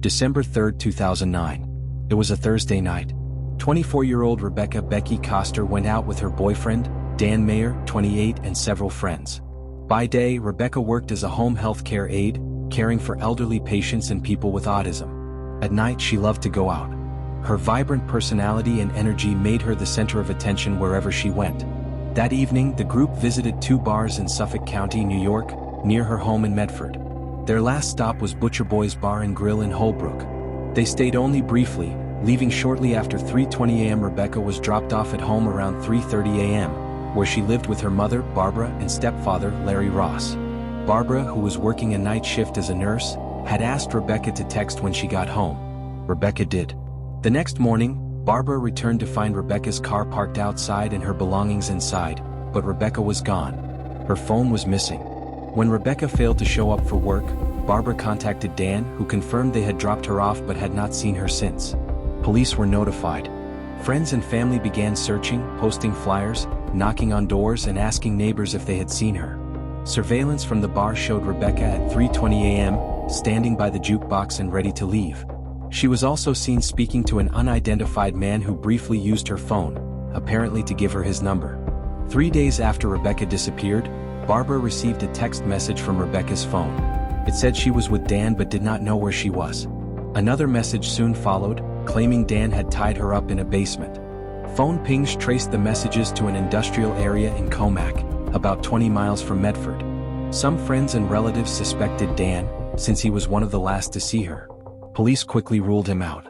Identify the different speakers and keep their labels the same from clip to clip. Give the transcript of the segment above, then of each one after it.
Speaker 1: December 3, 2009. It was a Thursday night. 24-year-old Rebecca "Becky" Koster went out with her boyfriend, Dan Mayer, 28, and several friends. By day, Rebecca worked as a home health care aide, caring for elderly patients and people with autism. At night, she loved to go out. Her vibrant personality and energy made her the center of attention wherever she went. That evening, the group visited 2 bars in Suffolk County, New York, near her home in Medford. Their last stop was Butcher Boy's Bar and Grill in Holbrook. They stayed only briefly, leaving shortly after 3:20 a.m. Rebecca was dropped off at home around 3:30 a.m., where she lived with her mother, Barbara, and stepfather, Larry Ross. Barbara, who was working a night shift as a nurse, had asked Rebecca to text when she got home. Rebecca did. The next morning, Barbara returned to find Rebecca's car parked outside and her belongings inside, but Rebecca was gone. Her phone was missing. When Rebecca failed to show up for work, Barbara contacted Dan, who confirmed they had dropped her off but had not seen her since. Police were notified. Friends and family began searching, posting flyers, knocking on doors and asking neighbors if they had seen her. Surveillance from the bar showed Rebecca at 3:20 a.m., standing by the jukebox and ready to leave. She was also seen speaking to an unidentified man who briefly used her phone, apparently to give her his number. 3 days after Rebecca disappeared, Barbara received a text message from Rebecca's phone. It said she was with Dan but did not know where she was. Another message soon followed, claiming Dan had tied her up in a basement. Phone pings traced the messages to an industrial area in Comac, about 20 miles from Medford. Some friends and relatives suspected Dan, since he was one of the last to see her. Police quickly ruled him out.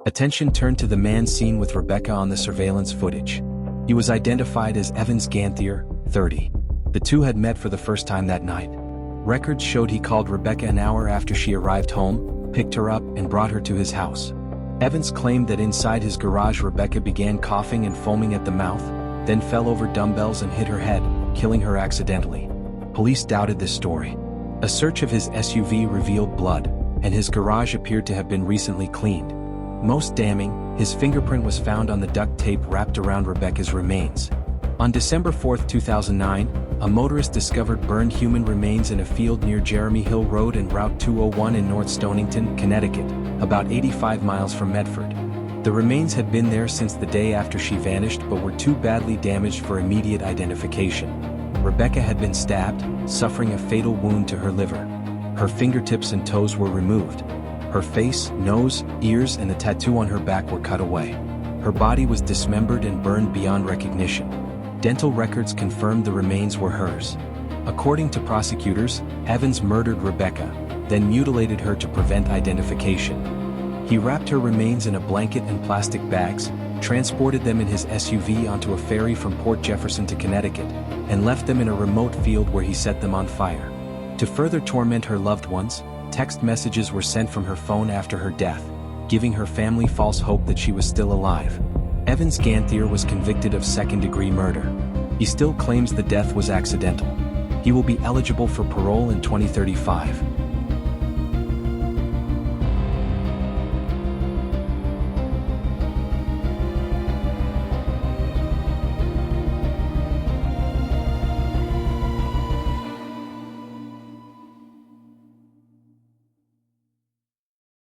Speaker 1: Attention turned to the man seen with Rebecca on the surveillance footage. He was identified as Evans Ganthier, 30. The two had met for the first time that night. Records showed he called Rebecca an hour after she arrived home, picked her up, and brought her to his house. Evans claimed that inside his garage Rebecca began coughing and foaming at the mouth, then fell over dumbbells and hit her head, killing her accidentally. Police doubted this story. A search of his SUV revealed blood, and his garage appeared to have been recently cleaned. Most damning, his fingerprint was found on the duct tape wrapped around Rebecca's remains. On December 4, 2009, a motorist discovered burned human remains in a field near Jeremy Hill Road and Route 201 in North Stonington, Connecticut, about 85 miles from Medford. The remains had been there since the day after she vanished but were too badly damaged for immediate identification. Rebecca had been stabbed, suffering a fatal wound to her liver. Her fingertips and toes were removed. Her face, nose, ears, and the tattoo on her back were cut away. Her body was dismembered and burned beyond recognition. Dental records confirmed the remains were hers. According to prosecutors, Evans murdered Rebecca, then mutilated her to prevent identification. He wrapped her remains in a blanket and plastic bags, transported them in his SUV onto a ferry from Port Jefferson to Connecticut, and left them in a remote field where he set them on fire. To further torment her loved ones, text messages were sent from her phone after her death, giving her family false hope that she was still alive. Evans Ganthier was convicted of second-degree murder. He still claims the death was accidental. He will be eligible for parole in 2035.